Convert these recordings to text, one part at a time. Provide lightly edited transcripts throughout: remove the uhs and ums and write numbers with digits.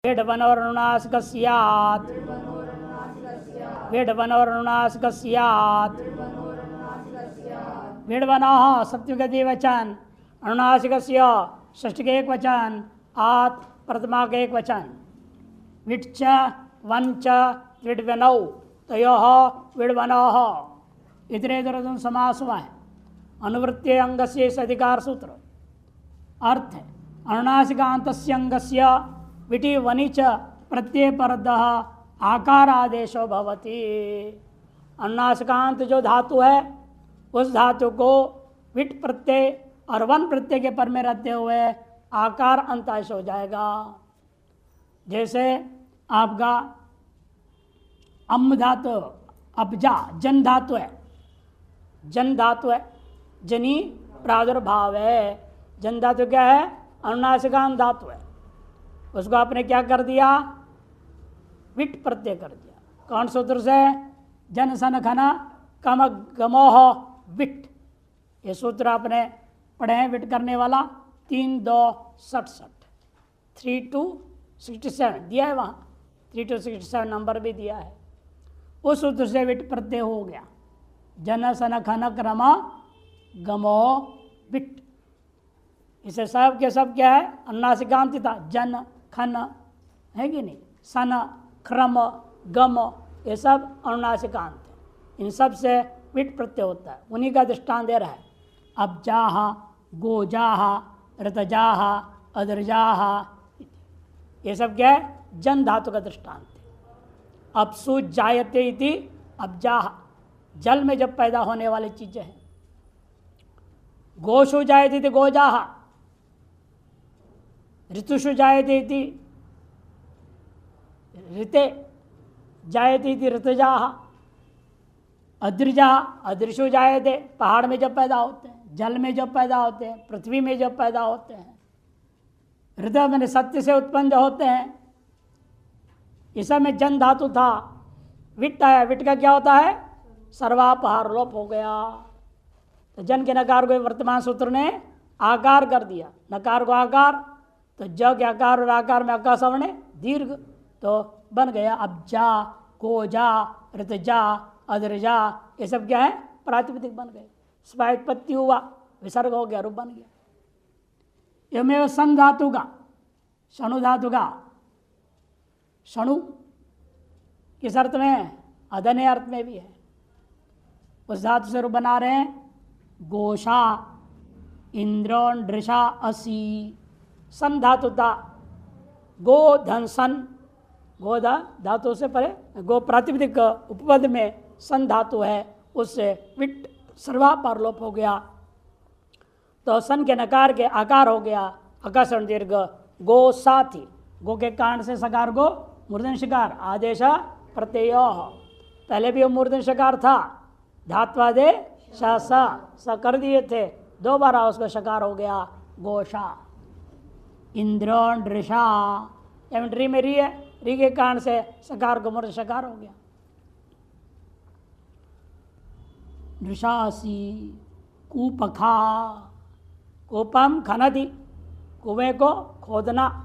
विडवनोरनुनासिकस्यात् विडवनोरनुनासिकस्यात् विडवनः सप्तमी वचन, अनुनासिकस्य षष्ठी के एक वचन, आत् प्रथमा के एक वचन। विट्च वंच विडवनौ तयोः विडवनः इतने दुर्गम समास हुआ है। अनुवृत्ति अंग से अधिकार सूत्र अर्थ है अनुनासिकांतस्य अंगस्य विटि वनि च प्रत्यय परदः आकार आदेशो भवति। अनुनासिकांत जो धातु है उस धातु को विट प्रत्यय और वन प्रत्यय के पर में रहते हुए आकार अंताश हो जाएगा। जैसे आपका अम धातु अपजा जन धातु है, जन धातु है, जनी प्रादुर्भाव है। जन धातु क्या है? अनुनासिकांत धातु है। उसको आपने क्या कर दिया? विट प्रत्यय कर दिया। कौन सूत्र से? जन सन खना कम गमोह विट। ये सूत्र आपने पढ़े हैं विट करने वाला 3 2 67 3 2 67 दिया है, वहाँ 3 2 67 नंबर भी दिया है। उस सूत्र से विट प्रत्यय हो गया। जन सन खन क्रम गमो विट। इसे सब के सब क्या है? अनुनासिकांत था। जन खन है कि नहीं, सन क्रम गम ये सब अनुनासिकांत है। इन सब से विट प्रत्यय होता है। उन्हीं का दृष्टांत दे रहा है। अब्जाह गोजाह ऋतजाह अदरजाह ये सब क्या है? जन धातु का दृष्टांत है। अपसु जायते इति अब्जाह जल में जब पैदा होने वाली चीजें हैं। गोशु जायते इति गोजाह, ऋतुषु जायते इति ऋते जायते इति ऋतजाह, अद्रिजा अदृशु जायते पहाड़ में जब पैदा होते हैं, जल में जब पैदा होते हैं, पृथ्वी में जब पैदा होते हैं। ऋत मैंने सत्य से उत्पन्न जो होते हैं। इस समय जन धातु था, विट आया। विट का क्या होता है? सर्वापहार लोप हो गया। तो जन के नकार को वर्तमान सूत्र ने आकार कर दिया। नकार को आकार, तो ज के आकार और आकार में अका सवर्ण दीर्घ, तो बन गया अब्जा गोजा ऋतजा अदरजा। ये सब क्या है? प्रातिपदिक बन गए। स्वायुत्पत्ति हुआ, विसर्ग हो गया, रूप बन गया। एवमेव सन धातु का, शणु धातु का, शणु किस अर्थ में? अधन्य अर्थ में भी है। उस धातु से रूप बना रहे हैं गोशा इंद्रो दृशा असी। सन धातु था। गो धन सन, गो धातु से परे गो प्रातिपदिक उपपद में सन धातु है, उससे विट सर्वापार लोप हो गया। तो सन के नकार के आकार हो गया अकाशन दीर्घ। गो साथी, गो के कारण से सकार को मूर्धन्य शकार आदेश प्रत्यय। पहले भी वो मूर्धन्य शकार था, धात्वादे स कर दिए थे, दोबारा उसका शकार हो गया गोशा। इंद्रो दृशा एवं री में री है, री के कारण से सकार को मूर्धन्य शकार हो गया। दृशासी कूपखा, कूपम खनति, कुएं को खोदना।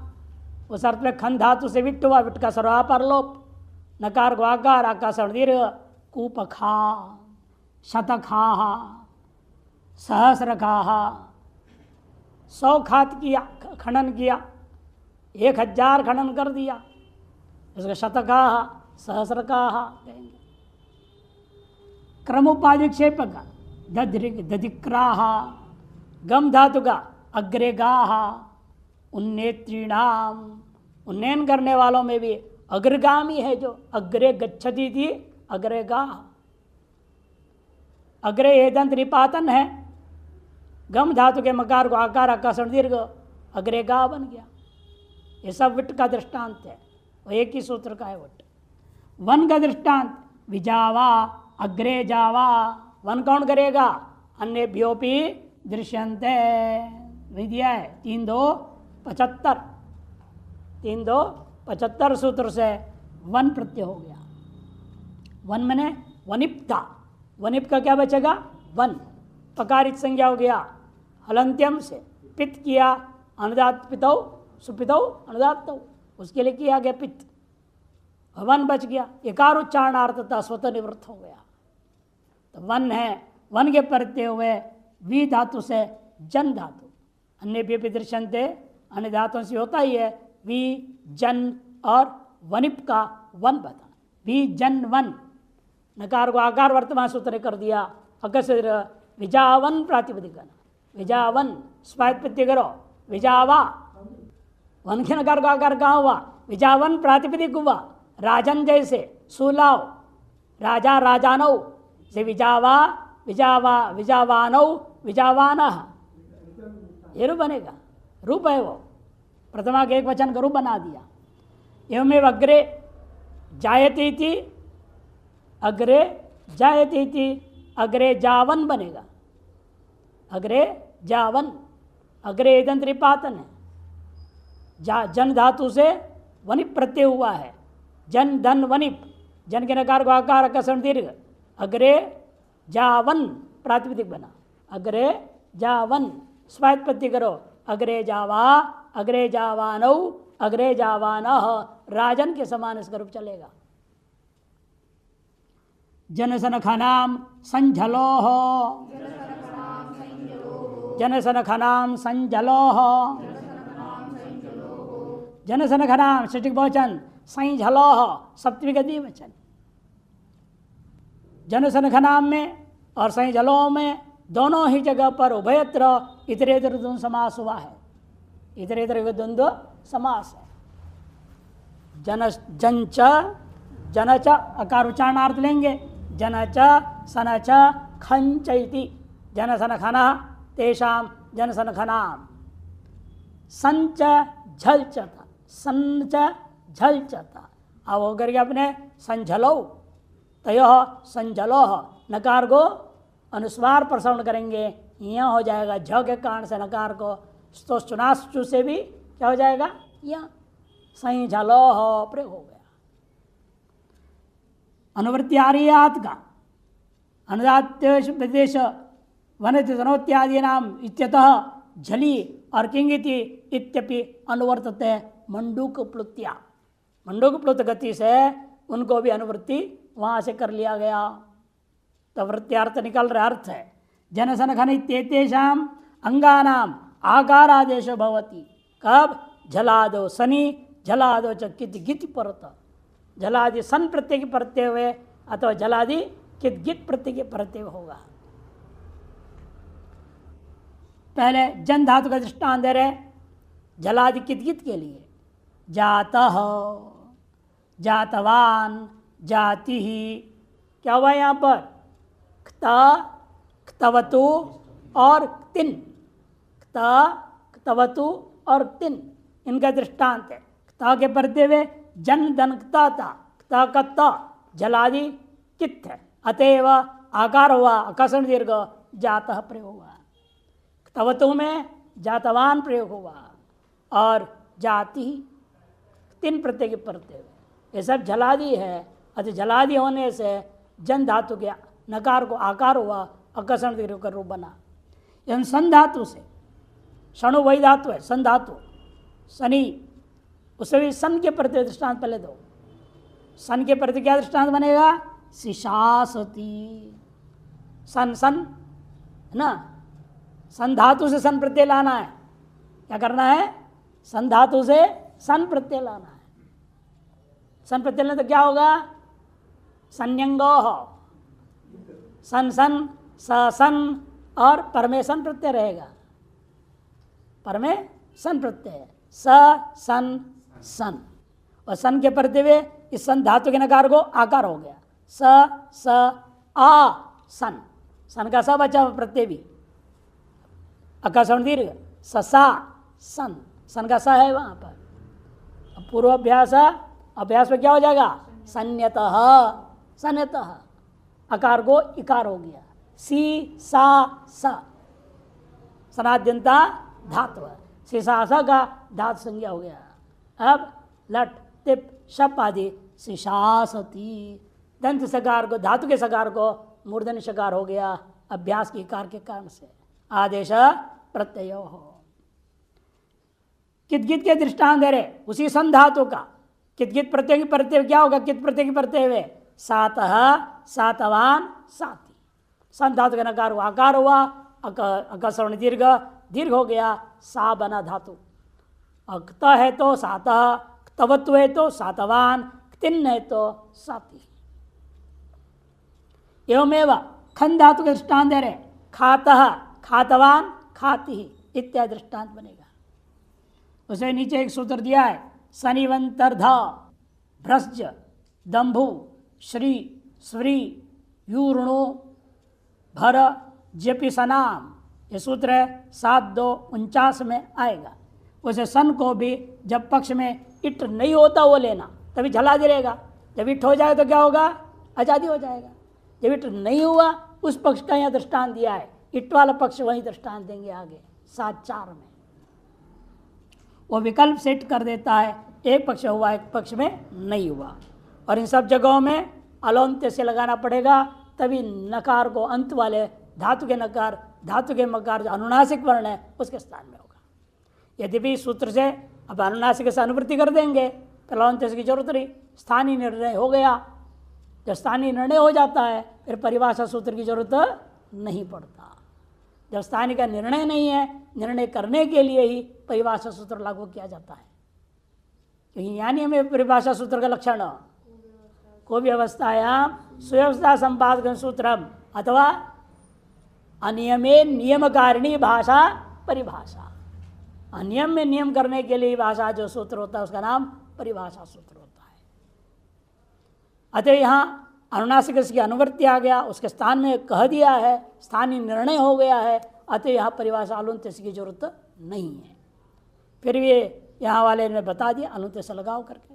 उस अर्थ में खन धातु से विट हुआ, विट का सर्वापर लोप। नकार को आकार, आकाश दीर्घ। कूपखा शतखा सहस्रखा, 100 खात किया, खनन किया, 1000 खनन कर दिया, इसका शतखा सहस्रखा कहेंगे। क्रमोपाधिक्षेपक दधिक्राह, गम धातु का अग्रेगाह, उन्नेत्रीणाम, उन्नयन करने वालों में भी अग्रगामी है जो अग्रे गच्छति थी, अग्रेगाह। अग्रे ये दंत निपातन है। गम धातु के मकार को आकार आकाशन दीर्घ, अग्रेगा बन गया। ये सब विट का दृष्टांत है, वो एक ही सूत्र का है विट। वन का दृष्टांत विजावा अग्रे जावा, वन कौन करेगा? अन्यभ्योपि दृश्यन्ते विद्या है। 3 2 75, 3 2 75 सूत्र से वन प्रत्यय हो गया। वन मैंने वनिप्ता, वनिप का क्या बचेगा? वन। पकारित संज्ञा हो गया, हलंत्यम से पित किया, अनुदात पितौ सुपितौ अनुदात। उसके लिए किया गया पित्त, वन बच गया, इकार उच्चारणार्थता स्वतः निवृत्त हो गया। तो वन है, वन के परते हुए वी धातु से जन धातु, अन्य भी दृश्यन थे, अन्य धातुओं से होता ही है वी जन और वनिप का वन बता, वी जन वन, नकार को आकार वर्तमान सूत्र कर दिया, अकसर विजावन प्रातिपदिकन, विजावन स्वायत्त प्रत्यय करो, विजावा, वन के नकार को आकार कहाँ हुआ, विजावन प्रातिपदिक हुआ, राजन जैसे सुलाव, राजा राजानौ से विजावा विजावा विजावानौ विजावाना, ये रूप बनेगा, रूप है वो, प्रथमा के एक वचन का रूप बना दिया। एवमेव अग्रे जायते थी, अग्रे जायते थी, अग्रे जावन बनेगा, अग्रे जावन, अग्रे दंत्रिपातन है, जन धातु से वनिप प्रत्यय हुआ है, जन धन वनिप, जन के नकार को आकार आकर्षण दीर्घ, अग्रे जावन प्रातिपदिक बना, अग्रे जावन स्वायत्त प्रत्यय करो, अग्रे जावा अग्रे जावानौ अग्रे जावानः, राजन के समान इसका रूप चलेगा। जनसनखनाम संझलोह, जनसनखनाम संझलोह, जनसनखनाम षष्ठिक बहुवचन, संझलोह सप्तमी गति वचन, जनसनखनाम में और संझलोह में दोनों ही जगह पर उभयत्र इतरेतर द्वंद्व समास हुआ है, इतरेतर द्वंद्व समास है। जनच जनच अकार उच्चारणार्थ लेंगे, जनच सनच खंचैति, जनसनखना तेषाम जनसनखनाम, संच झलचता, संच झलचता, अब वो करके अपने संझलो, तय संझलोह, नकार को अनुस्वार पर श्रवण करेंगे, यहाँ हो जाएगा झ के कारण से नकार को तो चुनाश्चु से भी क्या हो जाएगा, यहाँ सही झलोह प्रयोग हो गया। अनुवृत्ति आर्यात का अनुदात्य प्रदेश वनति तनोत्यादि नाम इत्यतः झली और किंगिति इत्यपि अनुवर्तते मंडूक प्लुत्या, मंडूक प्लुत गति से उनको भी अनुवृत्ति वहाँ से कर लिया गया। तो वृत्त्यार्थ निकल रहा अर्थ है, जनसनखन इत्येतेषाम अंगानाम आकारादेश भवति, कब झलादो सनी झलादो च कित गित परत, झलादि सन प्रत्यय के परते हुए अथवा झलादि कित गित प्रत्यय के परते होगा। पहले जन धातु का दृष्टांत दे रहे, झलादि कित गित के लिए, जातः जातवान जाति ही, क्या हुआ यहाँ पर, क्ता क्तवतु और तिन, क्ता क्तवतु और तिन इनका दृष्टांत है। क्ता के परते हुए जन धन क्ता था, क्ता कत्ता जलादि कित है, अतएव आकार हुआ आकर्षण दीर्घ जातः प्रयोग हुआ, क्तवतु में जातवान प्रयोग हुआ और जाति तीन प्रत्यय के परते हुए, ये सब जलादि है। अतः जलादि होने से जन धातु के नकार को आकार हुआ, आकर्षण दीर्घ का रूप बना। एवं सन धातु से, शणु वही धातु है, सन धातु शनि, उससे भी सन के प्रति दृष्टांत पहले दो, सन के प्रति क्या दृष्टांत बनेगा, शिशासती, सन सन है ना, सन धातु से सन प्रत्यय लाना है, क्या करना है, सन धातु से सन प्रत्यय लाना है। सन प्रत्यय लेने तो क्या होगा, संयंगो हो, सन सन स सन और परमेशन प्रत्यय रहेगा, परमे सन प्रत्यय, स सन सन, और सन के परते हुए इस सन धातु के नकार को आकार हो गया, स आ सन, सन का स बचा प्रत्यय भी आकाशण दीर्घ, ससा सन, सन का स है वहाँ पर। पूर्वाभ्यास अभ्यास में क्या हो जाएगा, संयतः, संयतः अकार को इकार हो गया, सी सा स, सनाद्यंता धातु, सी सा सा का धातु संज्ञा हो गया। अब लट तिप शप आदि शिशासती, दंत सकार को धातु के सकार को मूर्धन्य सकार हो गया अभ्यास के इकार के कारण से, आदेश प्रत्यय हो। कित के दृष्टांत दे रहे उसी सन धातु का। कित प्रत्यय की प्रत्यय क्या होगा? कित प्रत्यय की प्रत्यय हुए सातः सातवान साती। सन धातु का नकार हुआ, आकार हुआ, अकसवर्ण दीर्घ, दीर्घ हो गया, सा बना धातु। अक्त है तो सातः, तवत्व है तो सातवान, तिन्न है तो साती। एवमेव खन धातु के दृष्टांत दे रहे खातः खातवान खाती इत्यादि दृष्टांत बनेगा। उसे नीचे एक सूत्र दिया है शनिवंतर्ध भ्रस्ज दंभु श्री स्व्री यूर्णु भर जपि सनाम। ये सूत्र है 7-2-49 में आएगा। उसे सन को भी जब पक्ष में इट नहीं होता वो लेना, तभी झला दे रहेगा। जब इट हो जाए तो क्या होगा? आज़ादी हो जाएगा। जब इट नहीं हुआ उस पक्ष का यहाँ दृष्टांत दिया है, इट वाला पक्ष वही दृष्टांत देंगे आगे 7-4 में। वो विकल्प सेट कर देता है, एक पक्ष हुआ एक पक्ष में नहीं हुआ। और इन सब जगहों में अलोन्त्य से लगाना पड़ेगा, तभी नकार को अंत वाले धातु के नकार, धातु के मकार जो अनुनासिक वर्ण है उसके स्थान में होगा। यदि भी सूत्र से अब अनुनासिक से अनुवृत्ति कर देंगे तो अलोन्त्य की जरूरत नहीं, स्थानीय निर्णय हो गया। जब स्थानीय निर्णय हो जाता है फिर परिभाषा सूत्र की जरूरत नहीं पड़ता। जब स्थानीय का निर्णय नहीं है, निर्णय करने के लिए ही परिभाषा सूत्र लागू किया जाता है। क्योंकि यानी हमें परिभाषा सूत्र का लक्षण को व्यवस्थायाम सुव्यवस्था संपादक सूत्रम अथवा अनियमे नियमकारिणी भाषा परिभाषा। अनियम में नियम करने के लिए भाषा जो सूत्र होता है उसका नाम परिभाषा सूत्र होता है। अतः यहाँ अनुनासिक की अनुवृत्ति आ गया, उसके स्थान में कह दिया है, स्थानीय निर्णय हो गया है, अतः यहाँ परिभाषा अलुंत्य की जरूरत नहीं है। फिर ये यहाँ वाले ने बता दिया अलुंत्य से लगाओ करके।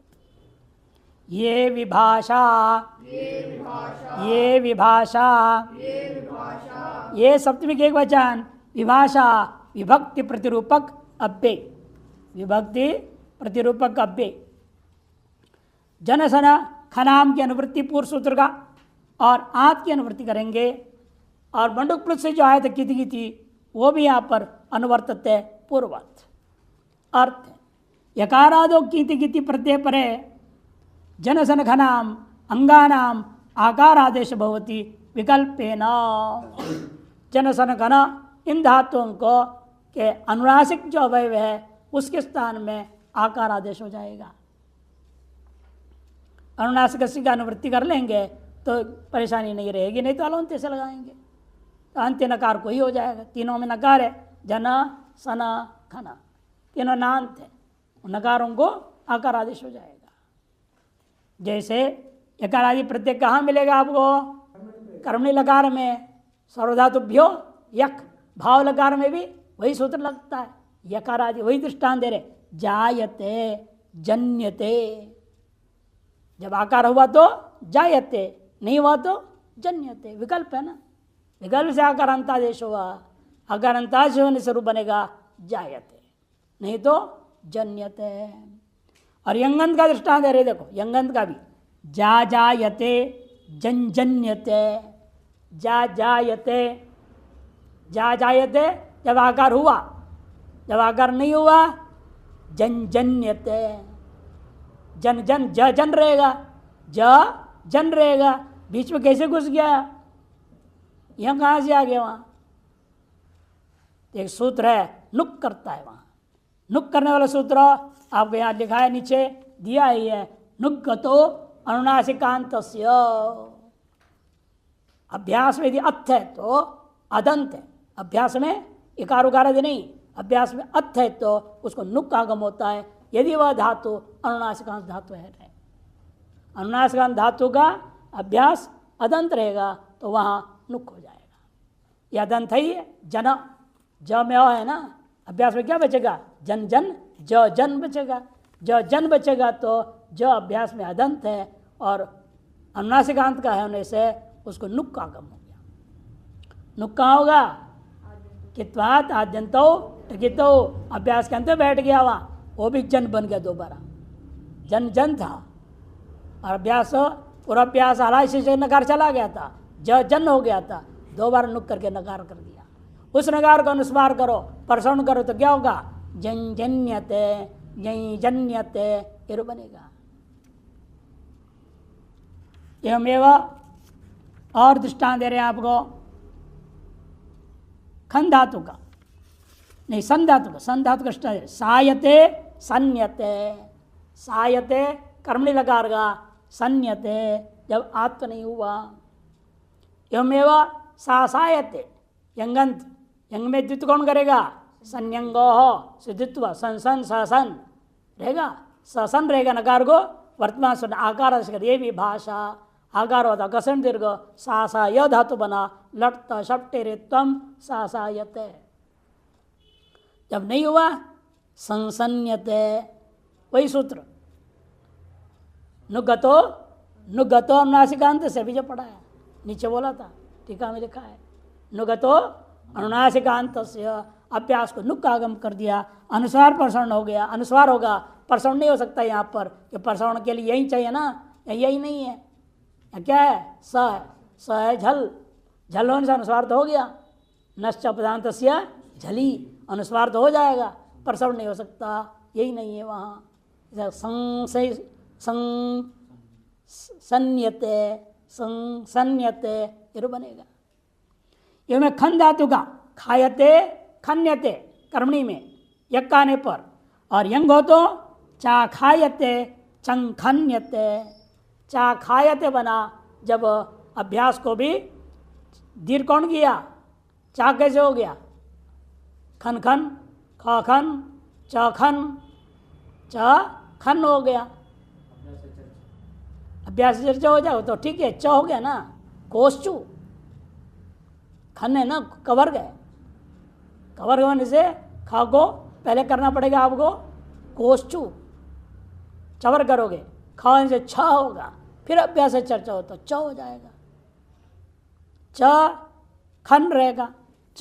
ये विभाषा ये विभाषा ये सप्तमी के एक वचन विभाषा विभक्ति प्रतिरूपक अव्यय, विभक्ति प्रतिरूपक अव्यय। जनसन खनाम की अनुवृत्ति पूर्व सूत्र का और आत की अनुवृत्ति करेंगे। और बंडुक प्लुत से जो आया था किति थी वो भी यहाँ पर अनुवर्तत है पूर्ववत। अर्थ यकारादो कीति कीति प्रत्यय परे जनसन खनाम अंगानाम आकार आदेश भवति विकल्पेन। जनसन घन इन धातुओं को के अनुनासिक जो अवयव है उसके स्थान में आकार आदेश हो जाएगा। अनुनासिक का अनुवृत्ति कर लेंगे तो परेशानी नहीं रहेगी, नहीं तो अलोन्त्य से लगाएंगे तो अंत्य नकार को ही हो जाएगा। तीनों में नकार है, जन सन खन, तीनों नांत है, नकारों को आकार आदेश हो जाएगा। जैसे यकार आदि प्रत्यय कहाँ मिलेगा आपको? कर्मणि लकार में, सर्वधातुभ्यो यक, भाव लकार में भी वही सूत्र लगता है। यकार आदि वही दृष्टांत दे रहे, जायते जन्यते। जब आकार हुआ तो जायते, नहीं हुआ तो जन्यते, विकल्प है ना। विकल्प से आकार अंतादेश हुआ, आकार अंतादेश होने से रूप बनेगा जायते, नहीं तो जन्यते। और यंगंत का दृष्टांत दे रहे, देखो यंगंत का भी जा जायते जन जन्यते, जा जायते जा जायते जब आकार हुआ, जब आकार नहीं हुआ जन जन्यते, जन जन ज जन रहेगा, ज जन रहेगा, बीच में कैसे घुस गया? यह कहाँ से आ गया? वहाँ एक सूत्र है नुक करता है, वहाँ नुक करने वाला सूत्र आपको यहाँ लिखा है, नीचे दिया ही है, नुक्कतो अनुनासिकांतस्य। अभ्यास में यदि अथ है तो अदंत है, अभ्यास में इकार उकार आदि नहीं, अभ्यास में अथ है तो उसको नुक आगम होता है यदि वह धातु अनुनासिकांत धातु है। अनुनासिकांत धातु का अभ्यास अदंत रहेगा तो वहाँ नुक हो जाएगा। यह अदंत ही है, जन ज में है ना, अभ्यास में क्या बचेगा? जन जन ज जन बचेगा, ज जन बचेगा तो ज अभ्यास में अदंत है और अनुनासिकांत का है होने से उसको नुक का आगम हो गया। नुक कहाँ होगा? कित्वात आद्यंतो टकितो, अभ्यास के अंत में बैठ गया वहाँ, वो भी जन बन गया दोबारा, जन जन था और अभ्यास पूर्वाभ्यास आलाय से नकार चला गया था, ज जन हो गया था, दो बार नुक करके नकार कर दिया। उस नकार को अनुस्वार करो, परसौन करो तो क्या होगा? जंजन्यते जंजन्यते ये बनेगा। एवमेव और दृष्टांत दे रहे हैं आपको खन धातु का, नहीं सन धातु का, सन धातु का सायते सन्यते, सायते कर्मणि लगाएगा, सन्यते जब आत्म नहीं हुआ। एवमेव सायते यंगंत, यंग में द्वित्व कौन करेगा? संयंगो हो सिद्धित्व सन सन ससन रहेगा, ससन रहेगा नकार को वर्तमान सुन आकार से ये भी भाषा आकार होता घसन दीर्घ सा य धातु बना लट शप्टे रे तम सायते। जब नहीं हुआ संसन्यते, वही सूत्र नुगतो नुगतो अनुनासिकांत से भी जो पढ़ा है नीचे बोला था, टीका में लिखा है नुगतो अनुनासिकांत से अभ्यास को नुक आगम कर दिया, अनुस्वार प्रसरण हो गया, अनुस्वार होगा प्रसरण नहीं हो सकता यहाँ पर, कि प्रसरण के लिए यही चाहिए ना, यही नहीं है, क्या है स है, स है झल, झल होने से अनुस्वार तो हो गया, नश्च पदांत झली अनुस्वार तो हो जाएगा, प्रसरण नहीं हो सकता, यही नहीं है वहाँ। संयते संसन्यते ये बनेगा। ये में खन धातु का खायते खन्यते कर्मणी में यक आने पर, और यंग हो तो चा खायते चंखन्यते, चा खायते बना जब अभ्यास को भी दीर्घ कौन किया, चा कैसे हो गया, खन खन ख खन च खन च खन हो गया, अभ्यास चर्चा हो जाओ तो ठीक है, च हो गया ना, कोश्चू खन है ना, कवर गए, कवर होने से खा को पहले करना पड़ेगा आपको कोश्चू, चवर करोगे, खाने से छ होगा, फिर अभ्यास से चर्चा हो तो च हो जाएगा, च खन रहेगा, च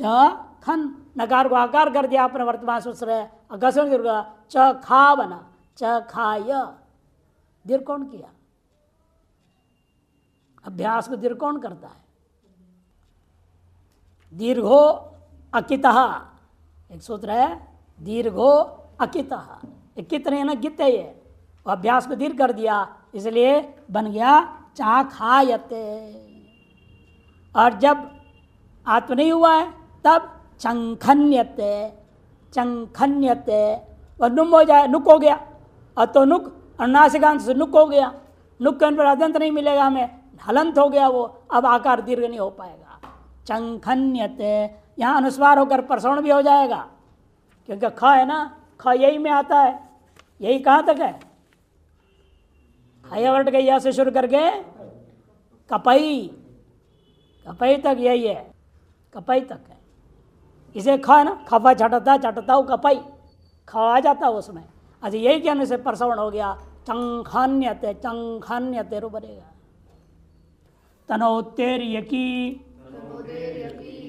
खन नकार को आकार कर दिया आपने वर्तमान सूत्र है, अगसन गिरगा च खा बना, च खाय दीर्घ कौन किया, अभ्यास को दीर्घ कौन करता है, दीर्घो अकितः, एक सूत्र है दीर्घो अकितः, कितने ना गित है ये, अभ्यास को दीर्घ कर दिया इसलिए बन गया चा खायते। और जब आत्म नहीं हुआ है तब चंखन्यते चंखन्यते, और नुम हो जाए नुक हो गया, अतो नुक अनुनासिकांत से नुक हो गया, नुक के पर अदंत नहीं मिलेगा हमें, हलंत हो गया वो, अब आकार दीर्घ नहीं हो पाएगा, चंखन्यते यहाँ अनुस्वार होकर प्रसरण भी हो जाएगा, क्योंकि ख है ना, ख यही में आता है, यही कहाँ तक है, हयवर्ट के यह से शुरू करके कपई, कपई तक यही है, कपई तक है, इसे ख है ना, खपा छटता छटता वो कपई खा जाता उसमें, अच्छा यही कहने से प्रसवण हो गया, चंखान्यते चंखान्यते रू बनेगा। तनोतेर यकी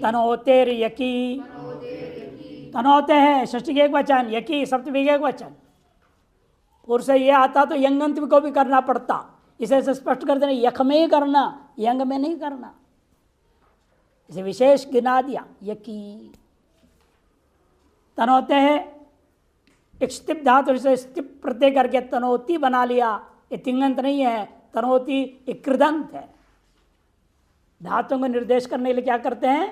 तनोतेर यकी, तनोते है षष्ठी के एक वचन, यकी सप्तमी के एक वचन, पुरुष से ये आता तो यंगंत को भी करना पड़ता, इसे स्पष्ट कर देना यख में ही करना, यंग में नहीं करना, इसे विशेष गिना दिया यकी। तनोते है एक स्तिप धातु से स्तिप प्रत्यय करके तनोती बना लिया, ये तिंगंत नहीं है, तनोती एक कृदंत है, धातुओं को निर्देश करने के लिए क्या करते हैं,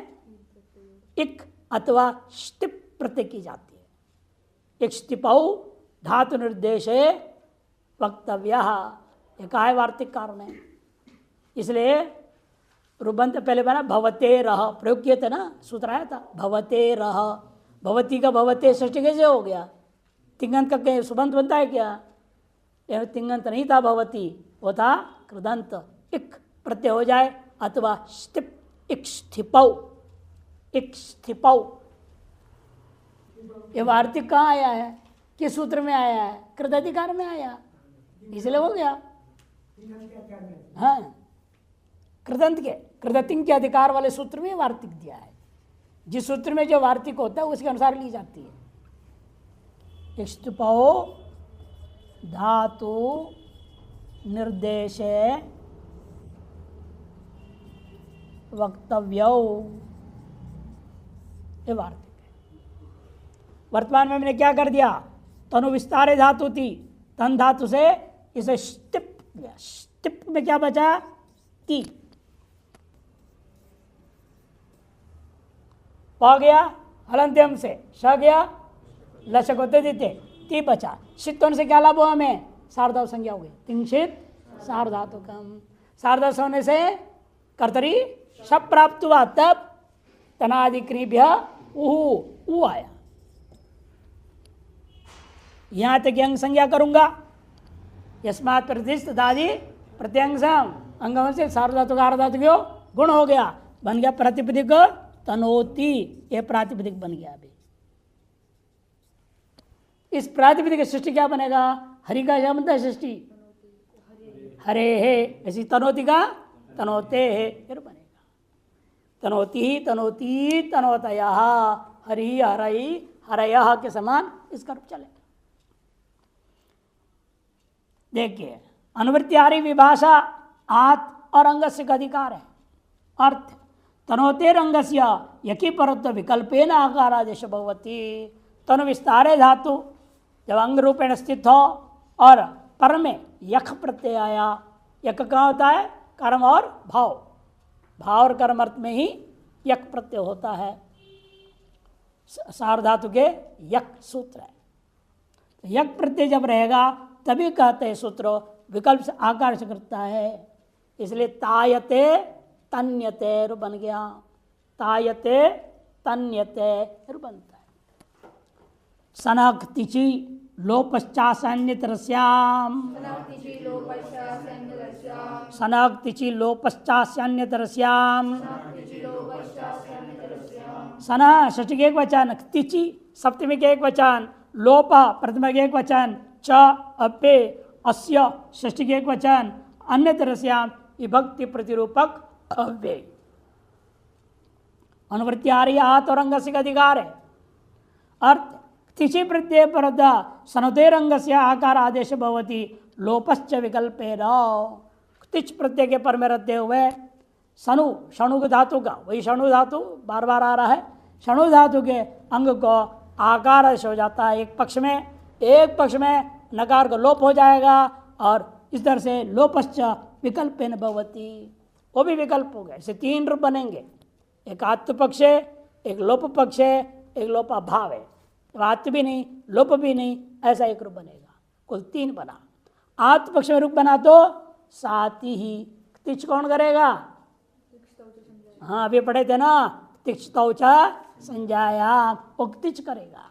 इक अथवा स्तिप प्रत्यय की जाती है, एक स्तिपौ धातु निर्देश वक्तव्य, एक काय वार्तिक कारण है, इसलिए रुबंत पहले बना भवते रह प्रयोग किए थे ना, सूत्र आया था भवते रह, भवती का भवते षष्ठी कैसे हो गया, तिंगंत का कहीं सुबंत बनता है क्या, यह तिंगंत नहीं था भवती, वो था कृदंत, इक प्रत्यय हो जाए अथवा स्थिप इक स्थिपौ, इक स्थिपौ, ये वार्तिक कहाँ आया है, किस सूत्र में आया है, कृदाधिकार में आया, इसलिए हो गया, हाँ कृदंत के कृदतिंग के अधिकार वाले सूत्र में वार्तिक दिया है, जिस सूत्र में जो वार्तिक होता है उसके अनुसार ली जाती है। इष्टपो धातु निर्देश वक्तव्य, ये वार्तिक है। वर्तमान में मैंने क्या कर दिया, तनु विस्तारे धातु थी, तन धातु से इसे स्टिप में क्या बचा, ती पा गया, हलंत्यम से श गया, लशक होते देते ती बचा। शित्तों से क्या लाभ हुआ हमें, सार्वधातु संज्ञा हो गई, तिंशित सार्वधातुकम। सार्वधातु होने से कर्तरी शब प्राप्त हुआ, तब तनादिक्रिभ्य ऊ आया। यहां तक अंग संज्ञा करूंगा, यस्मात् प्रतिष्ठ दादी प्रत्यंगसम अंगों से सार्वधातु का अर्धातु क्यों गुण हो गया, बन गया प्रातिपदिक तनोति, ये प्रातिपदिक बन गया। अभी इस प्रातिपदिक सृष्टि क्या बनेगा, हरि का क्या बनता है सृष्टि, हरे है, ऐसी तनोति का तनोते है, फिर बनेगा तनोति ही तनोति तनोतया, हरि हरई हरयः के समान इसका रूप चलेगा। देखिए अनुवृत्तिहारी विभाषा आत और अंगस्य का अधिकार है। अर्थ तनोते रंगस्य यकी परत्व विकल्पेन आकारादेश भवति। तनु विस्तारे धातु जब अंग रूपेण स्थित हो और पर में यख प्रत्यय आया, यक कहाँ होता है, कर्म और भाव, भाव और कर्म अर्थ में ही यक प्रत्यय होता है, सार्वधातु के यक सूत्र है। यक प्रत्यय जब रहेगा तभी कहते हैं सूत्र विकल्प से आकार से करता है, इसलिए तायते तन्यते रूप बन गया, तायते तन्यते रूप बनता है। सनक तिचि लोपश्चास्यान्यतरस्याम, सनक तिचि लोपश्चास्यान्यतरस्याम, सना षष्ठी के एक वचन, तिचि सप्तमी के एक वचन, लोप प्रथमा के एक वचन, च अपे अस्य षष्ठी के एक वचन, अन्यतरस्याम विभक्ति प्रतिरूपक अव्यय। अनुवृत्ति आ रही हाथ और अंग से अधिकार है। अर्थ तिचि प्रत्यय परद सनुते रंग से आकार आदेश भवति लोपश्च विकल्पेन। तिच प्रत्यय के पर में रहते हुए सनु षणु धातु का, वही षणु धातु बार बार आ रहा है, षणु धातु के अंग को आकार आदेश हो जाता है एक पक्ष में, एक पक्ष में नकार का लोप हो जाएगा और इस तरह से लोपश्च विकल्पेन भवति, वो भी विकल्प हो गया। इसे तीन रूप बनेंगे, एक आत्म पक्ष है, एक लोप पक्ष है, एक लोपा भाव है। आत्म भी नहीं लोप भी नहीं, ऐसा एक रूप बनेगा, कुल तीन बना। आत्म पक्ष में रूप बना तो साथ ही तिच कौन करेगा, हाँ अभी पढ़े थे ना, तिचतौचा संज्ञाया, उक्तिच करेगा।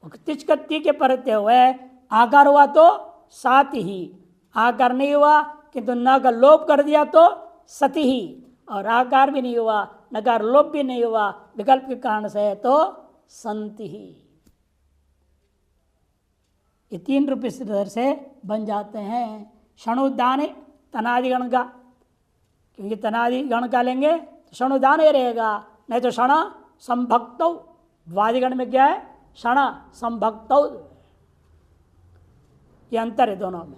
उक्तिच कत्ती के परते हुए आकार हुआ तो साथ ही, आकार नहीं हुआ किंतु न का लोप कर दिया तो सती ही, और आकार भी नहीं हुआ नकार लोप भी नहीं हुआ विकल्प के कारण से तो संति ही। ये तीन रूप इस तरह से बन जाते हैं। षणुदान तनादिगण का, क्योंकि तनादिगण का लेंगे तो षणुदान ही रहेगा, नहीं तो क्षण संभक्तौ, वादिगण में क्या है क्षण संभक्तौ, ये अंतर है दोनों में।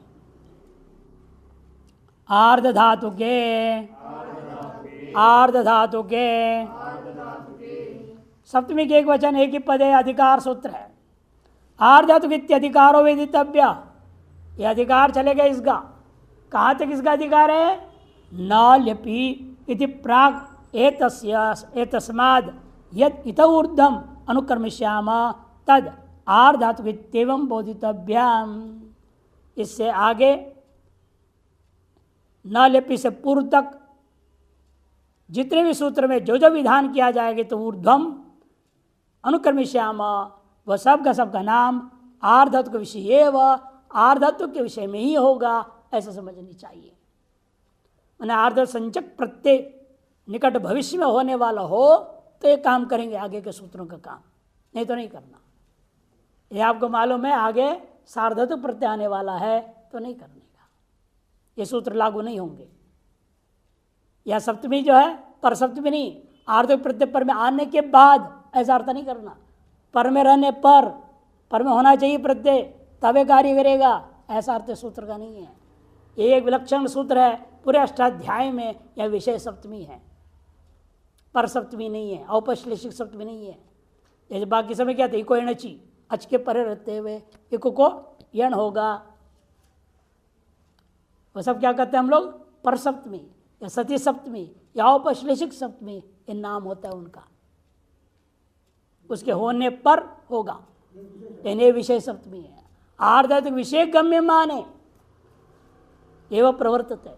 आर्ध धातु के, आर्ध धातु के सप्तमी के एक वचन एक ही पद है, अधिकार सूत्र है। आर्ध धातु के अधिकारो वेदितव्य, यह अधिकार चलेगा इसका, कहाँ तक इसका अधिकार है, न ल्यपि इति प्राग एतस्माद् यद इत ऊर्ध्वम अनुक्रमिष्याम तद आर्ध धातु इत्येवं बोधितव्यम। इससे आगे न ल्यपि से पूर्व तक जितने भी सूत्र में जो जो विधान किया जाएगा तो ऊर्ध्वम अनुक्रमिष्याम, वह सब का नाम आर्धत्व के विषय व आर्धत्व के विषय में ही होगा, ऐसा समझनी चाहिए। मैंने आर्ध संचक प्रत्यय निकट भविष्य में होने वाला हो तो ये काम करेंगे आगे के सूत्रों का काम, नहीं तो नहीं करना। ये आपको मालूम है आगे सार्धत्व प्रत्यय आने वाला है तो नहीं करने का, ये सूत्र लागू नहीं होंगे। या सप्तमी जो है पर सप्तमी नहीं, आर्ध प्रत्यय पर में आने के बाद ऐसा अर्थ नहीं करना, पर में रहने पर में होना चाहिए प्रत्यय तबे कार्य करेगा, ऐसा अर्थ सूत्र का नहीं है। ये एक विलक्षण सूत्र है, पूरे अष्टाध्याय में यह विषय सप्तमी है, पर सप्तमी नहीं है, औपश्लेषिक सप्तमी नहीं है। ये बाकी समय क्या था, इको एणची, अच के परे रहते हुए इको को यण होगा। वो सब क्या कहते हैं हम लोग, पर सप्तमी या सती सप्तमी या औपश्लेषिक सप्तमी, ये नाम होता है उनका। उसके होने पर होगा, इन्हें विषय सप्तमी है। आर्धातुक विषय गम्य माने एवं प्रवर्तित है,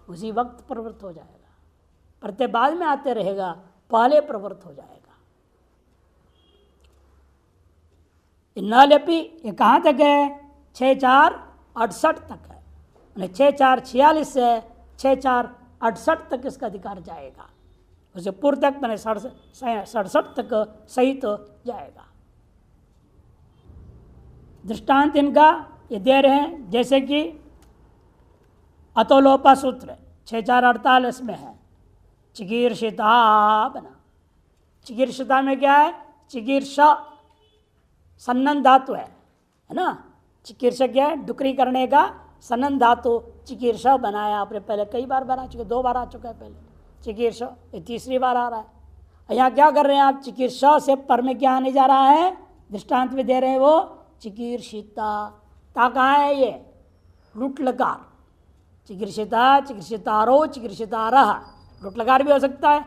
उसी वक्त प्रवृत्त हो जाएगा। प्रत्यय बाद में आते रहेगा, पहले प्रवृत्त हो जाएगा। नलपि ये कहाँ तक है, 6-4-68 तक है। 6-4-46 से 6-4-68 तक इसका अधिकार जाएगा। उसे पूर्व तक मैंने 67 तक सहित जाएगा। दृष्टांत इनका ये दे रहे हैं, जैसे कि अतोलोपा सूत्र 6-4-48 में है, चिकीर्षिता बना। चिकीर्षिता में क्या है, चिकीर्षा सन्नन धातु है ना। चिकीर्षा क्या है, डुकरी करने का सन्नन धातु चिकीर्षा बनाया आपने, पहले कई बार बना चुके, 2 बार आ चुका है पहले चिकीर्षा, ये तीसरी बार आ रहा है। यहाँ क्या कर रहे हैं आप, चिकीर्षा से पर में क्या आने जा रहा है, दृष्टांत में दे रहे हैं वो चिकीर्षिता। ता कहाँ है, ये लुट लकार, चिकीर्षिता, चिकीर्षितारो, चिकीर्षितारः, लुट लकार भी हो सकता है।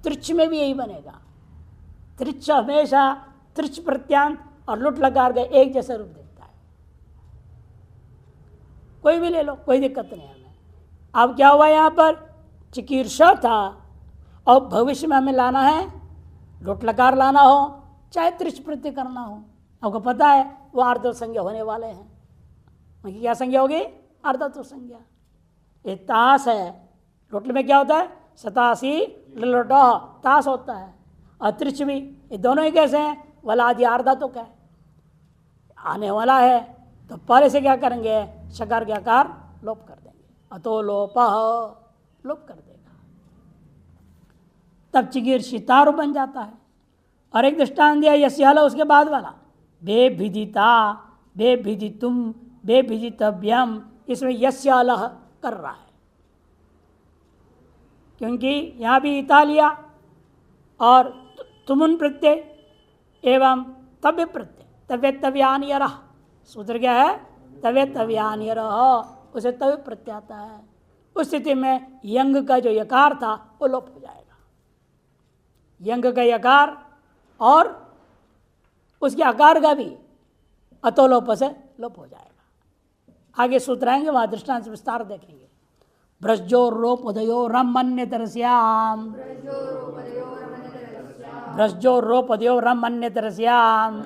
त्रिच में भी यही बनेगा, त्रिच हमेशा त्रिच प्रत्यांत और लुट लकार का एक जैसा रूप देता है। कोई भी ले लो, कोई दिक्कत नहीं हमें। अब क्या हुआ, यहाँ पर चिकीर्षा था और भविष्य में हमें लाना है लुट लकार लाना हो, चाहे त्रिच प्रत्यय करना हो। आपको पता है वो आर्धव संज्ञा होने वाले हैं। उनकी क्या संज्ञा होगी, आर्धव संज्ञा। ये तास है, लुट में क्या होता है, सतासी लुट तास होता है, और त्रिच भी, ये दोनों ही कैसे हैं, वाला आदि आर्धातुक है, आने वाला है। तो पहले से क्या करेंगे, शकार के आकार लोप कर देंगे, अतो लोप लोप कर देगा, तब चिकीर्षितार बन जाता है। और एक दृष्टांत दिया यस्याल, उसके बाद वाला बेभिदिता, बेभिदितुम, बेभिदितव्यम, इसमें यस्याल कर रहा है, क्योंकि यहाँ भी इता लिया और तुमुन प्रत्यय एवं तव्य प्रत्यय, तव्य तव्यान्यर, सूत्र क्या है, तव्य तव्यान्यर, उसे तव्य प्रत्यय आता है। उस स्थिति में यंग का जो यकार था वो लोप हो जाएगा। यंग का यकार और उसके आकार का भी अतोलोप से लोप हो जाएगा। आगे सूत्र आएंगे, वहां दृष्टांत से विस्तार देखेंगे। ब्रजो रोपदयो रमन्य तरस्याम, ब्रजो रोपदयो रमन्य तरस्याम,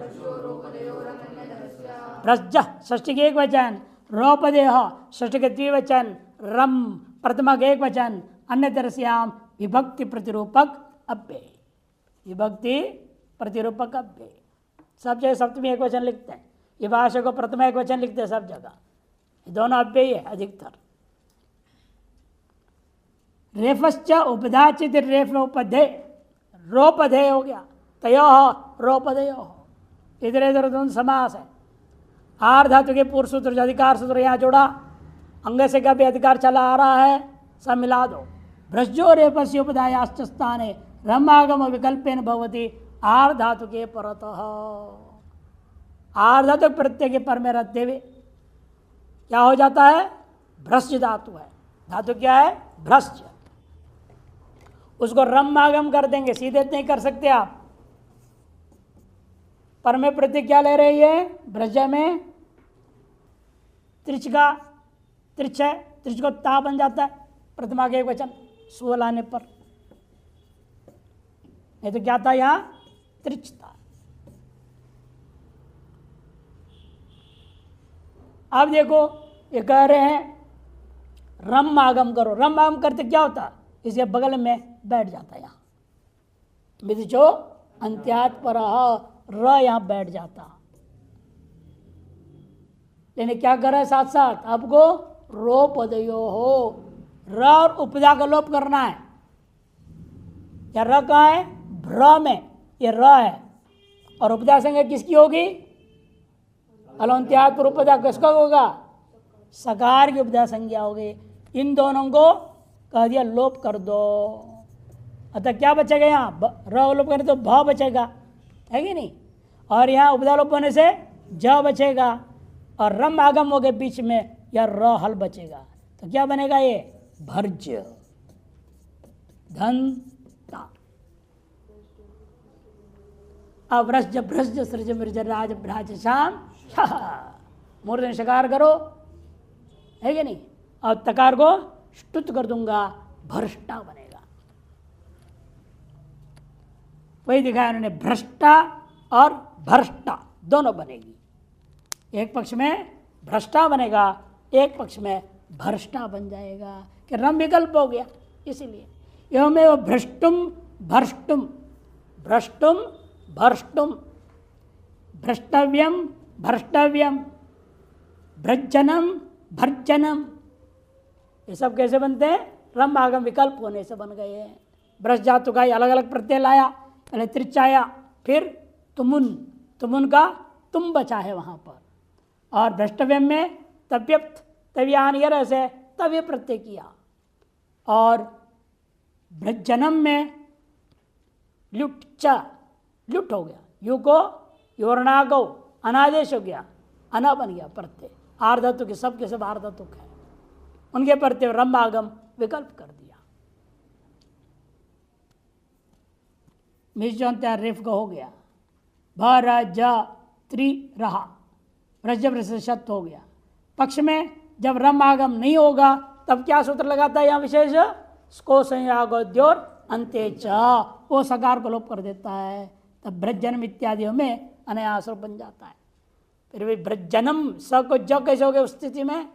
ब्रज षष्ठी के एक वचन, रोपदेह षष्ठी के द्विवचन, रम प्रथमा के एक वचन, अन्य तरस्याम विभक्ति प्रतिरूपक अव्यय, विभक्ति प्रतिरूपक अव्यय। सब जगह सप्तमी एक वचन लिखते हैं, ये भाषा को प्रथमा एक वचन लिखते हैं सब जगह, दोनों अव्यय है अधिकतर। रेफश्च उपधाचित रेफ उपधे, रोपधेय हो गया, तयो रोपधेयो, इधर इधर दोनों समास है। आर धातु के पूर्व सूत्र जो अधिकार सूत्र यहाँ जोड़ा, अंग से का भी अधिकार चला आ रहा है, सब मिला दो। भ्रजो रेपस्य उपधायाश्च स्थाने रमागम विकल्पेन भवति आर धातु के परतः, आर धातु प्रत्यय के पर में रहते हुए क्या हो जाता है, भ्रस्य धातु है। धातु क्या है, भ्रस्य, उसको रमागम कर देंगे, सीधे नहीं कर सकते आप। पर में प्रत्यय क्या ले रही है, भ्रज में त्रिच का, त्रिच है, त्रिच को ता बन जाता है प्रथमा के एक वचन स्व लाने पर, नहीं तो क्या था यहां त्रिच था। अब देखो ये कह रहे हैं रम आगम करो, रम आगम करते क्या होता, इसके बगल में बैठ जाता है यहां विदिचो अंत्यात पर र यहां बैठ जाता, लेकिन क्या कर रहा है साथ साथ आपको रोपदयो हो, र और उपदा का लोप करना है। या र कहाँ है, भ्र में, ये र है, और उपदा संज्ञा किसकी होगी, अलंत्यात पर उपदा किसका होगा, सकार की उपदा संज्ञा होगी। इन दोनों को कह दिया लोप कर दो, अतः क्या बचेगा यहाँ, र लोप करें तो भ बचेगा, है कि नहीं। और यहाँ उपधा लोप होने से ज बचेगा और रम आगम हो गए बीच में, या र हल बचेगा, तो क्या बनेगा ये भर्ज धनता। अब रज भ्रज सृज मृज राज भ्राज शाम मूर्धन शकार करो, है कि नहीं, और तकार को ष्टुत कर दूंगा, भ्रष्टा बनेगा। वही दिखाया उन्होंने, भ्रष्टा और भ्रष्टा दोनों बनेगी। एक पक्ष में भ्रष्टा बनेगा, एक पक्ष में भ्रष्टा बन जाएगा, कि रम विकल्प हो गया इसीलिए। एवमेव भ्रष्टुम भ्रष्टुम भ्रष्टुम भ्रष्टुम भ्रष्टव्यम भ्रष्टव्यम भ्रजनम भर्जनम, ये सब कैसे बनते हैं, रम आगम विकल्प होने से बन गए हैं। ब्रज धातु का अलग अलग प्रत्यय लाया, पहले त्रिच आया, फिर तुमुन, तुमुन का तुम बचा है वहां पर, और भ्रष्टव्यम में तव्यप्त तव्यान यर से तव्य प्रत्यय किया, और भ्रजनम में लुट च लुट हो गया, यू को योरणागो अनादेश हो गया, अना बन गया प्रत्यय। आर्धातु के सब आर्धातु है, उनके प्रत्यय रम आगम विकल्प कर दिया। मिजोंत्या रेफ का हो गया, भर ज त्रि रहा, ब्रज शत हो गया। पक्ष में जब रम आगम नहीं होगा तब क्या सूत्र लगाता है यहाँ विशेष, स्को संयागोद्योर अंत्य च, वो सकार को लोप कर देता है, तब भ्रजनम इत्यादियों में अनायास बन जाता है। फिर भी भ्रजनम स को ज कैसे हो गया उस स्थिति में,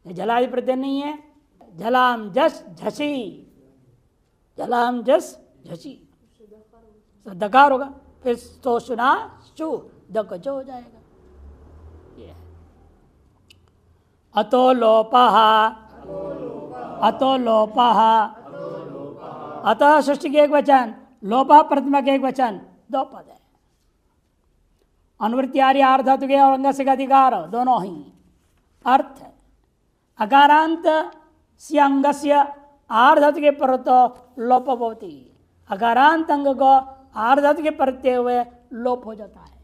जलादि प्रत्यय नहीं है, जलाम जस झसी, जलाम जस झसी दकार होगा, फिर तो सुना चू दक जो हो जाएगा। ये अतो लोपः अतो लोपः, अतः षष्ठी के एक वचन, लोपः प्रथमा के एक वचन, दो पद है। अनुवृत्ति आर्य आर्धातु के और अंग से अधिकार दोनों ही अर्थ है। अकारांत से अंग से आर्धातु के पर तो लोप होती, अकारांत अंग को आर्धातु के प्रत्यय हुए लोप हो जाता है।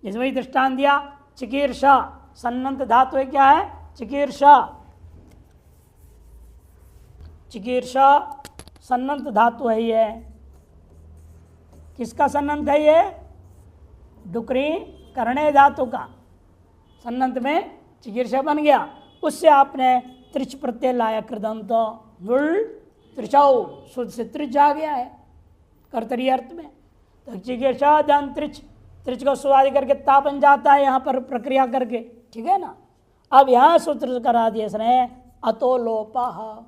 जैसे वही दृष्टांत दिया, चिकीर्षा सन्नंत धातु है, क्या है चिकीर्षा, चिकीर्षा सन्नंत धातु है, ये किसका सन्नंत है, ये डुकरी करणे धातु का सन्नंत में चिकीर्षा बन गया, उससे आपने त्रिच प्रत्यय लाया, कृदंत वुल त्रिचाऊ शुद्ध से त्रिच आ गया है कर्तरी अर्थ में, तो चिकीर्षा धन त्रिच, त्रिच को सुवादि करके ता बन जाता है यहाँ पर प्रक्रिया करके, ठीक है ना। अब यहाँ सूत्र करा दिया इसने, अतो लोपः,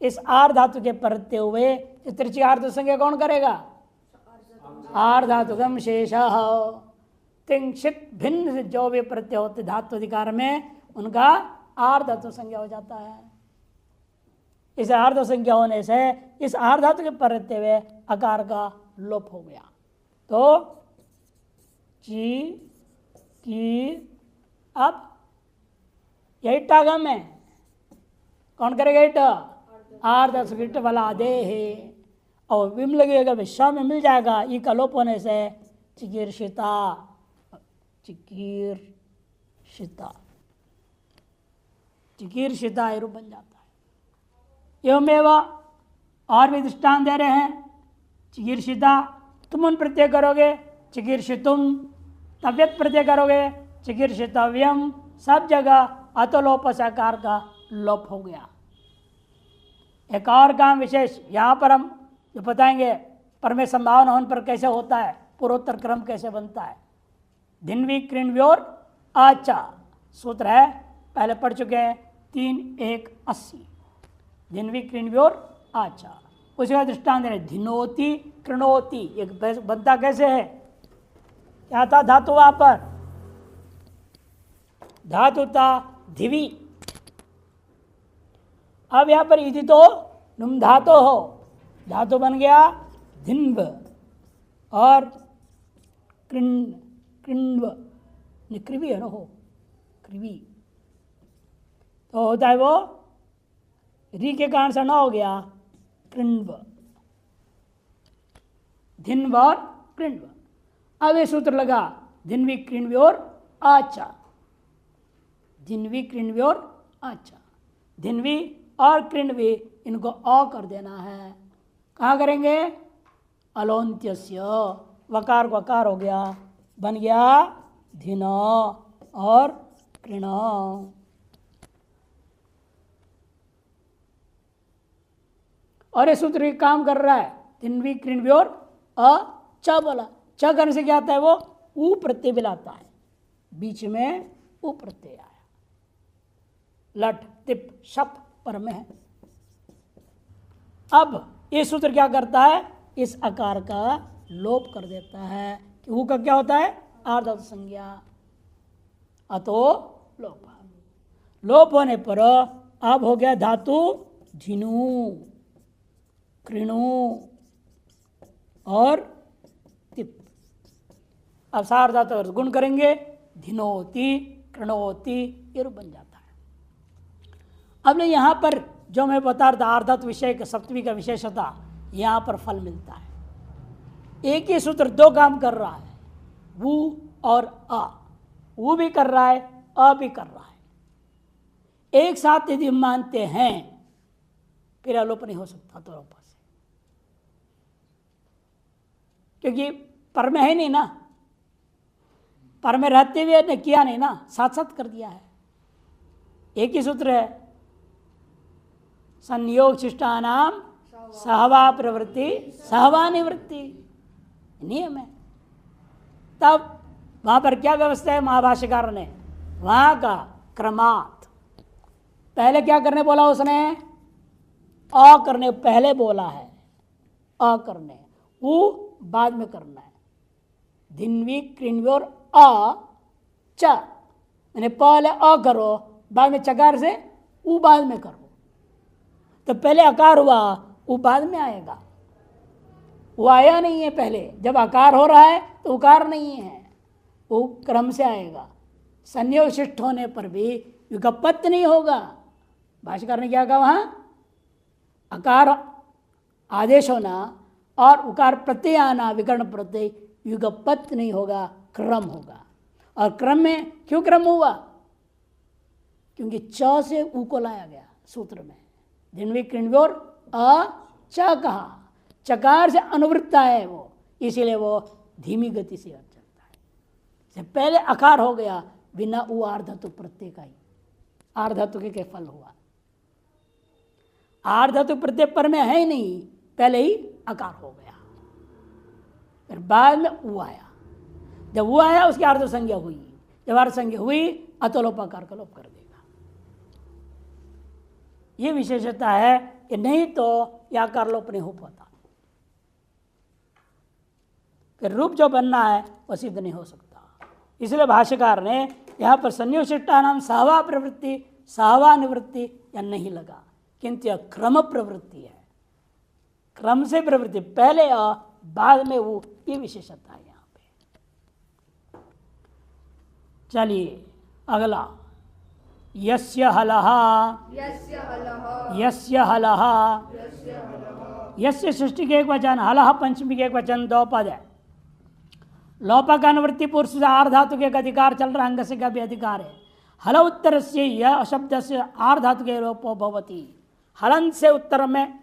इस आर धातु के परते हुए त्रिच आर्ध संज्ञा कौन करेगा, आर धातुकम शेष, तिंशित भिन्न जो भी प्रत्यय होते धातु अधिकार में उनका आर धातु संज्ञा हो जाता है। इस आर्ध संज्ञा होने से इस आर्ध धातु के प्रत्यय हुए आकार का लोप हो गया, तो ची की, अब यही टागम है, कौन करेगा इट, आर्ध सुगिट वाला दे है, और विम लगेगा विश्व में मिल जाएगा, ई का लोप होने से चिकीर्षिता, चिकीर्षिता, चिकीर्षिता रूप बन जाता है। एवमेव और भी दृष्टांत दे रहे हैं, चिकीर्षिता तुम उन प्रत्यय करोगे चिकीर्षितुम, तव्यत प्रत्यय करोगे चिकीर्षितव्यम, सब जगह अतोलोप साकार का लोप हो गया। एक और काम विशेष यहाँ पर हम जो बताएंगे, पर में संभावना होने पर कैसे होता है, पूर्वोत्तर क्रम कैसे बनता है। धिन्वी कृण्व्योर आचा सूत्र है, पहले पढ़ चुके हैं, 3-1-80, धिन्वी कृण्व्योर आचा। उसके बाद दृष्टांत दे रहे, धिनोति कृणोति, एक बनता कैसे है, क्या था धातु वहां पर, धातु था धिवी, अब यहां पर इति तो नुम धातु हो, धातु बन गया धिन्व, और कृण्व कृवि है ना, हो कृवि, तो होता है वो री के कारण से न हो गया कृण्व, धिन्व और कृण्व। अब ये सूत्र लगा धिन्वी कृण्व्योर आचा, धिन्वी कृण्व्योर आचा। धिन्वी और कृण्वी इनको अ कर देना है। कहाँ करेंगे? अलोन्त्यस्य, वकार को अकार हो गया, बन गया धिन और कृण। और ये सूत्र एक काम कर रहा है, धिन्वी कृण्व्योर अ च बोला, च करने से क्या आता है? वो ऊ प्रत्यय मिलाता है, बीच में ऊ प्रत्यय आया, लट तिप शप पर में है। अब ये सूत्र क्या करता है? इस आकार का लोप कर देता है। कि ऊ का क्या होता है? आर्धातु संज्ञा, अतो लोप। लोप होने पर अब हो गया धातु धिनु, कृणु और तिप। अब सार्वधातु गुण करेंगे, धिनोति कृणोति, ये रूप बन जाता है। अब यहां पर जो मैं बता रहा था आर्धातु विषय का सप्तमी का विशेषता, यहां पर फल मिलता है। एक ही सूत्र दो काम कर रहा है, वू और अ। वू भी कर रहा है, अ भी कर रहा है। एक साथ यदि हम मानते हैं फिर अलोप नहीं हो सकता तो लोप से, क्योंकि पर में है नहीं ना, पर में रहते हुए ने किया नहीं ना, साथ साथ कर दिया है। एक ही सूत्र है, संयोग शिष्टानाम सहवा प्रवृत्ति सहवा निवृत्ति, नियम है। तब वहां पर क्या व्यवस्था है महाभाष्यकार ने? वहां का क्रमात् पहले क्या करने बोला उसने? अ करने पहले बोला है, अ करने, ऊ बाद में करना है। धिन्वी कृण्व्योर अ च, यानी पहले अ करो, बाद में चकार से ऊ बाद में करो। तो पहले आकार हुआ, ऊ बाद में आएगा। वो आया नहीं है पहले, जब आकार हो रहा है तो उकार नहीं है, वो क्रम से आएगा। संयोग शिष्ट होने पर भी युगपत नहीं होगा। भाष्यकार ने क्या कहा वहां? अकार आदेश होना और उकार प्रत्यय आना, विकर्ण प्रत्यय, युगपत नहीं होगा, क्रम होगा। और क्रम में क्यों क्रम हुआ? क्योंकि च से ऊ को लाया गया सूत्र में। धिन्वी कृण्व्योर अ च कहा, चकार से अनुवृत्ता है वो, इसीलिए वो धीमी गति से चलता है। से पहले आकार हो गया, बिना ऊ आर्धातु प्रत्यय का ही, आर्धातु के फल हुआ। आर्धातु प्रत्यय पर में है ही नहीं, पहले ही आकार हो गया, फिर बाद में ऊ आया। जब वो आया उसकी आर्ध संज्ञा हुई, जब आर्ध संज्ञा हुई अतोलोपाकार का लोप कर देगा। ये विशेषता है कि नहीं तो यह आकार लोप नहीं हो पाता, फिर रूप जो बनना है वह सिद्ध नहीं हो सकता। इसलिए भाष्यकार ने यहाँ पर संयोग शिष्टा नाम सहवा प्रवृत्ति सहवा निवृत्ति या नहीं लगा, किंतु यह क्रम प्रवृत्ति है, क्रम से प्रवृत्ति, पहले अ बाद में वो, ये विशेषता है यहाँ पे। चलिए अगला, यस्य हलः यस्य हलः, यस्य सृष्टि के एक वचन, हलः पंचमी के एक वचन, दो पद है। लोप का अनुवृत्ति पुरुष से आर्धातु के अधिकार चल रहा, अंग से का भी अधिकार है। हल उत्तर से यह शब्द से आर्धातु के लोपो भवति, हलन से उत्तर में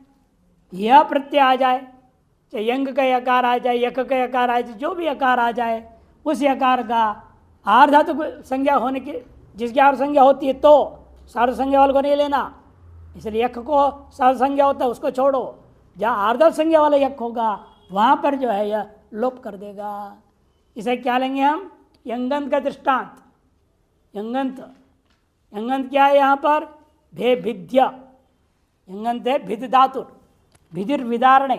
यह प्रत्यय आ जाए, चाहे यंग का यकार आ जाए, यक का यकार आ जाए, जो भी यकार आ जाए, उस यकार का आर्धातु संज्ञा होने की, जिसकी आर्ध संज्ञा होती है तो सार्ध संज्ञा वाले को नहीं लेना, इसलिए यक को सार्ध संज्ञा होता है उसको छोड़ो। जहाँ आर्धातु संज्ञा वाला यक होगा वहाँ पर जो है यह लोप कर देगा। इसे क्या लेंगे हम? यंगंत का दृष्टांत। यंगंत, यंगंत क्या है यहाँ पर? भे भिद्य, यंगंत है भिद धातु, भिदिर विदारणे,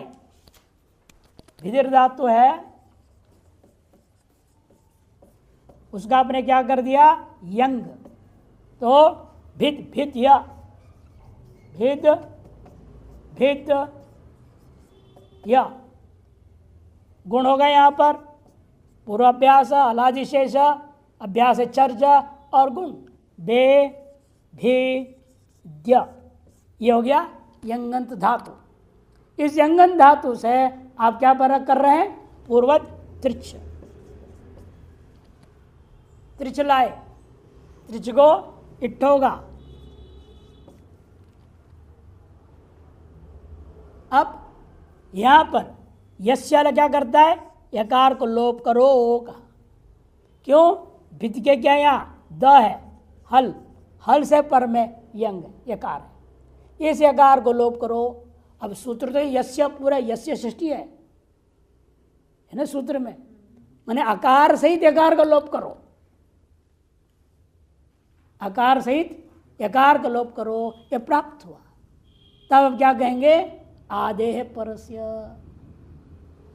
भिदिर धातु है, उसका आपने क्या कर दिया? यंग। तो भिद भिद्य, भिद भिद य गुण होगा यहाँ पर, पूर्वाभ्यास हलादिशेष अभ्यास चर्च और गुण, बे भी द्य, ये हो गया यंगंत धातु। इस यंगंत धातु से आप क्या परख कर रहे हैं? पूर्वज त्रिच, त्रिच लाए, त्रिच को इट्ठ होगा। अब यहां पर यस्य वाला क्या करता है, यकार को लोप करो का। क्यों, भित के क्या यहां द है, हल, हल से पर में यंग यकार है, इस यकार को लोप करो। अब सूत्र तो यस्य पूरा यस्य षष्ठी है ना सूत्र में, माने आकार सहित यकार को लोप करो, आकार सहित यकार को लोप करो, ये प्राप्त हुआ। तब अब क्या कहेंगे, आदेह परस्य,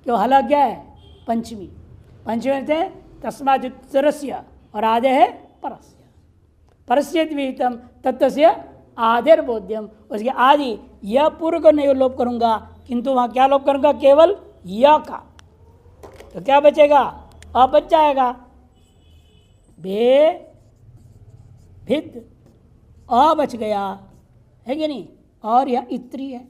क्यों हला क्या है पंचमी, पंचमी थे तस्माद्युत्तरस्य और आदेह है परस्य, परस्य द्विहितम तत्तस्य आदिर्बोध्यम, उसके आदि यह पूर्व को नहीं लोप करूंगा, किंतु वहां क्या लोप करूंगा, केवल य का, तो क्या बचेगा, अ बच जाएगा, बे भिद अ बच गया है कि नहीं, और यह इत्री है,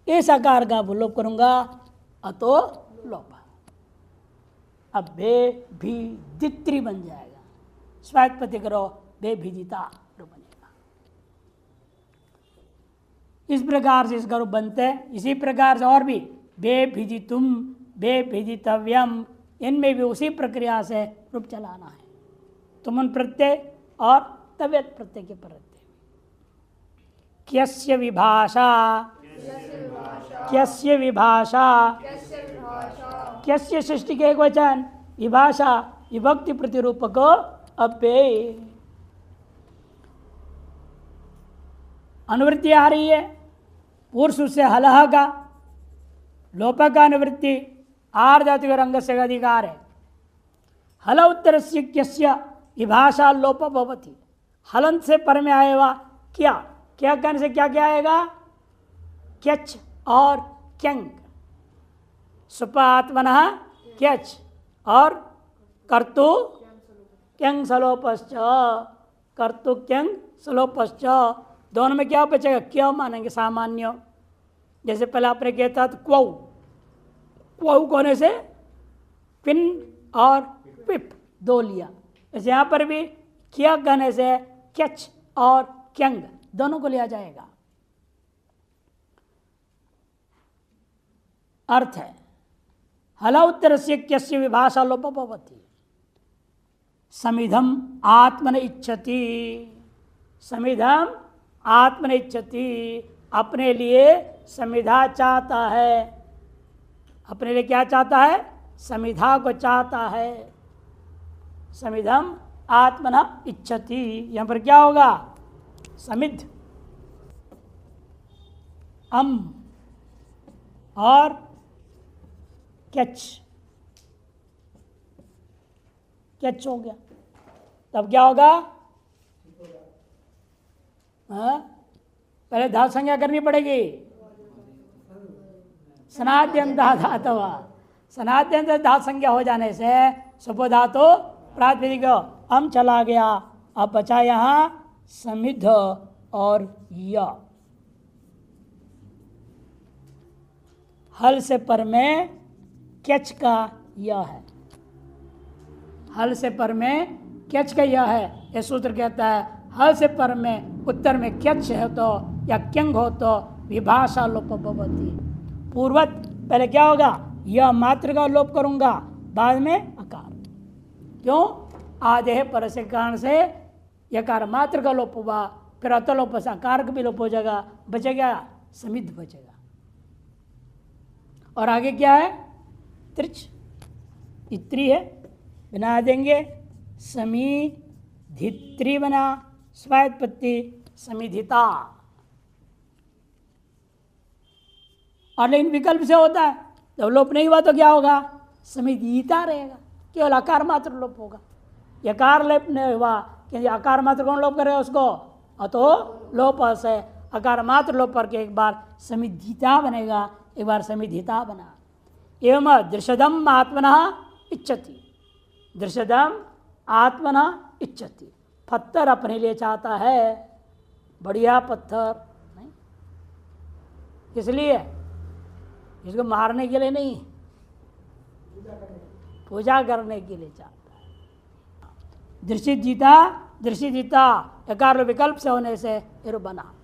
इस आकार का लोप करूंगा, अतो लोप, अब बे भी दित्री बन जाएगा, स्वायत्पत्ति करो, बे भिदिता रूप बनेगा। इस प्रकार से इसका रूप बनते हैं। इसी प्रकार से और भी बे भिदितुम, बे भिदितव्यम, इनमें भी उसी प्रक्रिया से रूप चलाना है। तुमन प्रत्यय और तव्यत प्रत्यय के प्रत्यय। क्यस्य विभाषा, क्यस्य विभाषा, क्यस्य सृष्टि के एक वचन, विभाषा विभक्ति प्रतिरूपक अव्यय, अनुवृत्ति आ रही है, पूर्व से हलह का लोप का अनुवृत्ति, आर जाति और अंग से अधिकार है। हल उत्तर से क्यस्य विभाषा लोप भवति, हलंत से पर में आएगा क्या, क्या कहने से क्या क्या आएगा, क्यच और क्यंग, सुपात्मनः क्यच और कर्तु क्यंग सलोपश्च, कर्तु क्यंग सलोपश्च, दोनों में क्या बचेगा, क्या मानेंगे सामान्य। जैसे पहले आपने किया था क्वौ, क्वौ कोने से पिन और पिप दो लिया, जैसे यहाँ पर भी क्या कहने से क्यच और क्यंग दोनों को लिया जाएगा। अर्थ है हला उत्तर से क्यस्य विभाषा लोप भवति, समिधम आत्मन इच्छति, समिधम आत्मन इच्छति, अपने लिए समिधा चाहता है, अपने लिए क्या चाहता है, समिधा को चाहता है, समिधम आत्मन इच्छति। यहां पर क्या होगा, समिध अम और कैच, कैच हो गया, तब क्या होगा, हाँ पहले धातु संज्ञा करनी पड़ेगी, सनाद्यंत धातवा, सनाद्यंत धातु संज्ञा हो जाने से सुपो धातु प्रातिपदिक अम चला गया, अब बचा यहां समिध और य, हल से पर में कैच का यह है, हल से पर में कैच का यह है, यह सूत्र कहता है हल से पर में उत्तर में कैच है तो या क्यंग हो तो विभाषा लोप भवति। पूर्वत पहले क्या होगा, यह मात्र का लोप करूंगा, बाद में अकार, क्यों, आदेह पर से कारण से यकार मात्र का लोप हुआ, फिर अतलोप से आकार का भी लोप हो जाएगा, बचेगा समिध बचेगा। और आगे क्या है, त्रिच इत्री है, बना देंगे समिधित्री, बना स्वायत्पत्ति समिधिता, और लेकिन विकल्प से होता है, जब लोप नहीं हुआ तो क्या होगा, समिधिता रहेगा, केवल आकार मात्र लोप होगा। यकार लोप नहीं हुआ कि आकार मात्र कौन लोप करेगा उसको, अतो लोप से आकार मात्र लोप करके एक बार समिधिता बनेगा, एक बार समिधिता बना। एवं दृश्यदम आत्मनः इच्छति, दृश्यदम आत्मनः इच्छति, पत्थर अपने लिए चाहता है, बढ़िया पत्थर नहीं, इसलिए इसको मारने के लिए नहीं, पूजा करने के लिए चाहता है। दृश्य जीता, दृश्य जीता एकार विकल्प से होने से फिर बना।